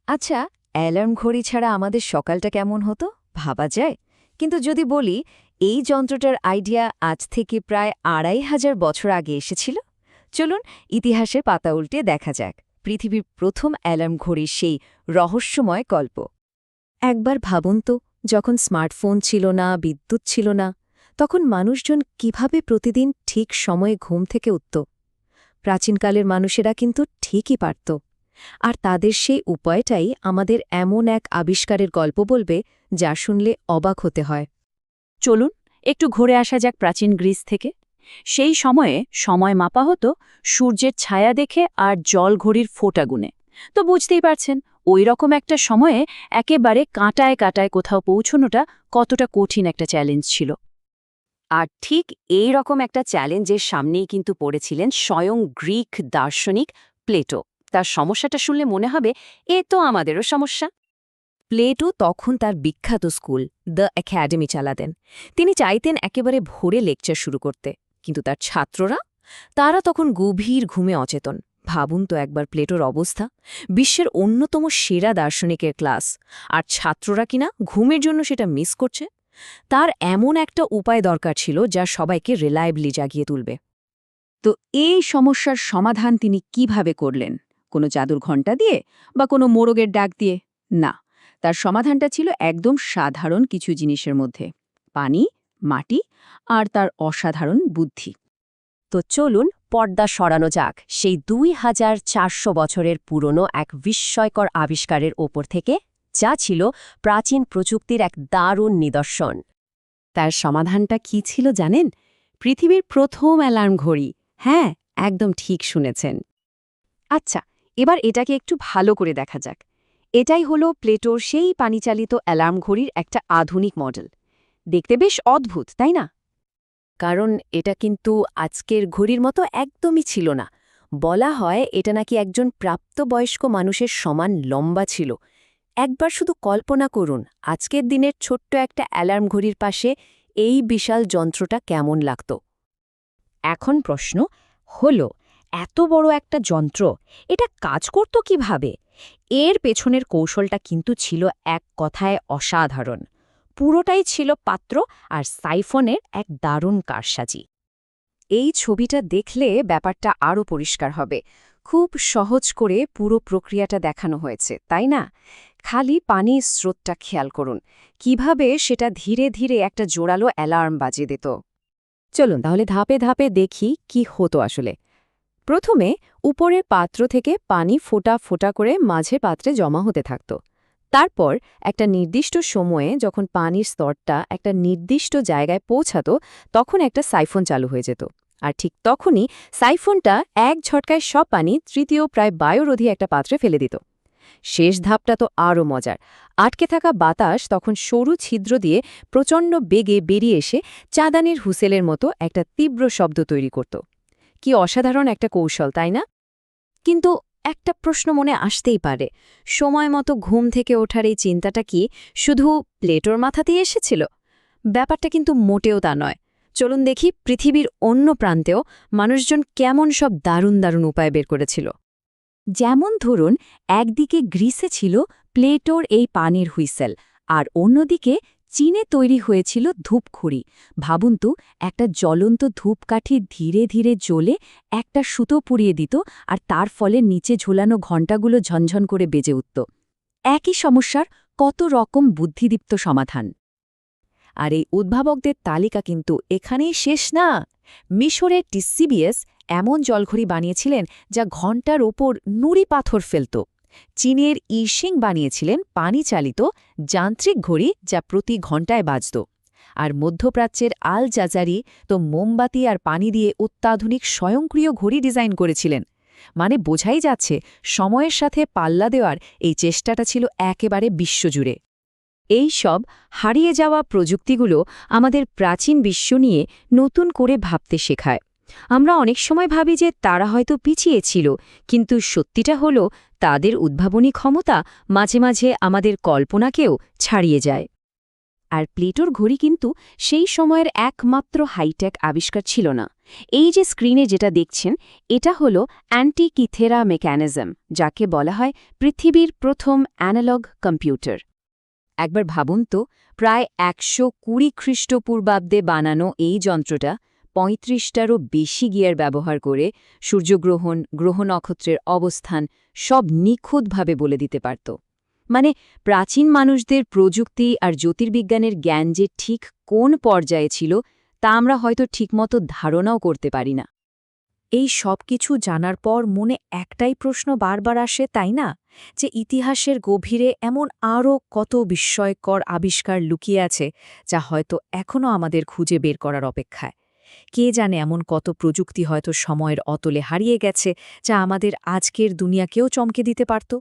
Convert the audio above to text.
আচ্ছা, অ্যালার্ম ঘড়ি ছাড়া আমাদের সকালটা কেমন হতো ভাবা যায়? কিন্তু যদি বলি এই যন্ত্রটার আইডিয়া আজ থেকে প্রায় ২৫০০ বছর আগে এসেছিল। চলুন ইতিহাসের পাতা উল্টে দেখা যাক পৃথিবীর প্রথম অ্যালার্ম ঘড়ির সেই রহস্যময় গল্প। একবার ভাবুন তো, যখন স্মার্টফোন ছিল না, বিদ্যুৎ ছিল না, তখন মানুষজন কিভাবে প্রতিদিন ঠিক সময়ে ঘুম থেকে উঠত। প্রাচীনকালের মানুষেরা কিন্তু ঠিকই পারত। আর তাদের সেই উপায়টাই আমাদের এমন এক আবিষ্কারের গল্প বলবে যা শুনলে অবাক হতে হয়। চলুন একটু ঘুরে আসা যাক প্রাচীন গ্রিস থেকে। সেই সময়ে সময় মাপা হতো সূর্যের ছায়া দেখে আর জল ঘড়ির ফোঁটা গুনে। তো বুঝতেই পারছেন, ওই রকম একটা সময়ে একেবারে কাঁটায় কাঁটায় কোথাও পৌঁছনোটা কতটা কঠিন একটা চ্যালেঞ্জ ছিল। আর ঠিক এই রকম একটা চ্যালেঞ্জের সামনেই কিন্তু পড়েছিলেন স্বয়ং গ্রিক দার্শনিক প্লেটো। তার সমস্যাটা শুনলে মনে হবে এ তো আমাদেরও সমস্যা। প্লেটো তখন তার বিখ্যাত স্কুল দ্য একাডেমি চালাতেন। তিনি চাইতেন একেবারে ভোরে লেকচার শুরু করতে, কিন্তু তার ছাত্ররা তারা তখন গভীর ঘুমে অচেতন। ভাবুন তো একবার প্লেটোর অবস্থা, বিশ্বের অন্যতম সেরা দার্শনিকের ক্লাস, আর ছাত্ররা কিনা ঘুমের জন্য সেটা মিস করছে। তার এমন একটা উপায় দরকার ছিল যা সবাইকে রিলায়েবলি জাগিয়ে তুলবে। তো এই সমস্যার সমাধান তিনি কিভাবে করলেন? কোনো জাদুর ঘণ্টা দিয়ে বা কোনো মোরগের ডাক দিয়ে? না, তার সমাধানটা ছিল একদম সাধারণ কিছু জিনিসের মধ্যে: পানি, মাটি আর তার অসাধারণ বুদ্ধি। তো চলুন পর্দা সরানো যাক সেই ২৪০০ বছরের পুরনো এক বিস্ময়কর আবিষ্কারের ওপর থেকে, যা ছিল প্রাচীন প্রযুক্তির এক দারুণ নিদর্শন। তার সমাধানটা কি ছিল জানেন? পৃথিবীর প্রথম অ্যালার্ম ঘড়ি। হ্যাঁ, একদম ঠিক শুনেছেন। আচ্ছা, এবার এটাকে একটু ভালো করে দেখা যাক। এটাই হলো প্লেটোর সেই পানিচালিত অ্যালার্ম ঘড়ির একটা আধুনিক মডেল। দেখতে বেশ অদ্ভুত, তাই না? কারণ এটা কিন্তু আজকের ঘড়ির মতো একদমই ছিল না। বলা হয় এটা নাকি একজন প্রাপ্তবয়স্ক মানুষের সমান লম্বা ছিল। একবার শুধু কল্পনা করুন, আজকের দিনের ছোট্ট একটা অ্যালার্ম ঘড়ির পাশে এই বিশাল যন্ত্রটা কেমন লাগত। এখন প্রশ্ন হল, এত বড় একটা যন্ত্র এটা কাজ করত কিভাবে? এর পেছনের কৌশলটা কিন্তু ছিল এক কথায় অসাধারণ। পুরোটাই ছিল পাত্র আর সাইফনের এক দারুণ কারসাজি। এই ছবিটা দেখলে ব্যাপারটা আরও পরিষ্কার হবে। খুব সহজ করে পুরো প্রক্রিয়াটা দেখানো হয়েছে, তাই না? খালি পানির স্রোতটা খেয়াল করুন, কিভাবে সেটা ধীরে ধীরে একটা জোরালো অ্যালার্ম বাজিয়ে দিত। চলুন তাহলে ধাপে ধাপে দেখি কি হতো আসলে। প্রথমে উপরের পাত্র থেকে পানি ফোঁটা ফোঁটা করে মাঝে পাত্রে জমা হতে থাকত। তারপর একটা নির্দিষ্ট সময়ে যখন পানির স্তরটা একটা নির্দিষ্ট জায়গায় পৌঁছাতো, তখন একটা সাইফন চালু হয়ে যেত। আর ঠিক তখনই সাইফনটা এক ঝটকায় সব পানি তৃতীয় প্রায় বায়ুরোধী একটা পাত্রে ফেলে দিত। শেষ ধাপটা তো আরও মজার। আটকে থাকা বাতাস তখন সরু ছিদ্র দিয়ে প্রচণ্ড বেগে বেরিয়ে এসে চাঁদানির হুসেলের মতো একটা তীব্র শব্দ তৈরি করত। কি অসাধারণ একটা কৌশল, তাই না? কিন্তু একটা প্রশ্ন মনে আসতেই পারে, সময় মতো ঘুম থেকে ওঠার এই চিন্তাটা কি শুধু প্লেটোর মাথাতেই এসেছিল? ব্যাপারটা কিন্তু মোটেও তা নয়। চলুন দেখি পৃথিবীর অন্য প্রান্তেও মানুষজন কেমন সব দারুণ দারুণ উপায় বের করেছিল। যেমন ধরুন, একদিকে গ্রিসে ছিল প্লেটোর এই পানির হুইসেল, আর অন্যদিকে চীনে তৈরি হয়েছিল ধূপখড়ি। ভাবুন তো, একটা জ্বলন্ত ধূপকাঠি ধীরে ধীরে জ্বলে একটা সুতো পুড়িয়ে দিত, আর তার ফলে নিচে ঝোলানো ঘণ্টাগুলো ঝনঝন করে বেজে উঠত। একই সমস্যার কত রকম বুদ্ধিদীপ্ত সমাধান। আর এই উদ্ভাবকদের তালিকা কিন্তু এখানেই শেষ না। মিশরের টিসিবিএস এমন জলঘড়ি বানিয়েছিলেন যা ঘণ্টার ওপর নুড়ি পাথর ফেলত। চীনের ইশিং বানিয়েছিলেন পানি চালিত যান্ত্রিক ঘড়ি যা প্রতি ঘণ্টায় বাজত। আর মধ্যপ্রাচ্যের আল জাজারি তো মোমবাতি আর পানি দিয়ে অত্যাধুনিক স্বয়ংক্রিয় ঘড়ি ডিজাইন করেছিলেন। মানে বোঝাই যাচ্ছে, সময়ের সাথে পাল্লা দেওয়ার এই চেষ্টাটা ছিল একেবারে বিশ্বজুড়ে। এই সব হারিয়ে যাওয়া প্রযুক্তিগুলো আমাদের প্রাচীন বিশ্ব নিয়ে নতুন করে ভাবতে শেখায়। আমরা অনেক সময় ভাবি যে তারা হয়তো পিছিয়ে ছিল, কিন্তু সত্যিটা হলো তাদের উদ্ভাবনী ক্ষমতা মাঝে মাঝে আমাদের কল্পনাকেও ছাড়িয়ে যায়। আর প্লেটোর ঘড়ি কিন্তু সেই সময়ের একমাত্র হাইটেক আবিষ্কার ছিল না। এই যে স্ক্রিনে যেটা দেখছেন এটা হলো অ্যান্টিকিথেরা মেকানিজম, যাকে বলা হয় পৃথিবীর প্রথম অ্যানালগ কম্পিউটার। একবার ভাবুন তো, প্রায় ১২০ খ্রিস্টপূর্বাব্দে বানানো এই যন্ত্রটা ৩৫টারও বেশি গিয়ার ব্যবহার করে সূর্যগ্রহণ, গ্রহ নক্ষত্রের অবস্থান সব নিখুঁতভাবে বলে দিতে পারত। মানে প্রাচীন মানুষদের প্রযুক্তি আর জ্যোতির্বিজ্ঞানের জ্ঞান যে ঠিক কোন পর্যায়ে ছিল তা আমরা হয়তো ঠিকমতো ধারণাও করতে পারি না। এই সব কিছু জানার পর মনে একটাই প্রশ্ন বারবার আসে, তাই না? যে ইতিহাসের গভীরে এমন আরও কত বিস্ময়কর আবিষ্কার লুকিয়ে আছে যা হয়তো এখনও আমাদের খুঁজে বের করার অপেক্ষায়। কে জানে এমন কত প্রযুক্তি হয়তো সময়ের অতলে হারিয়ে গেছে যা আমাদের আজকের দুনিয়াকেও চমকে দিতে পারত।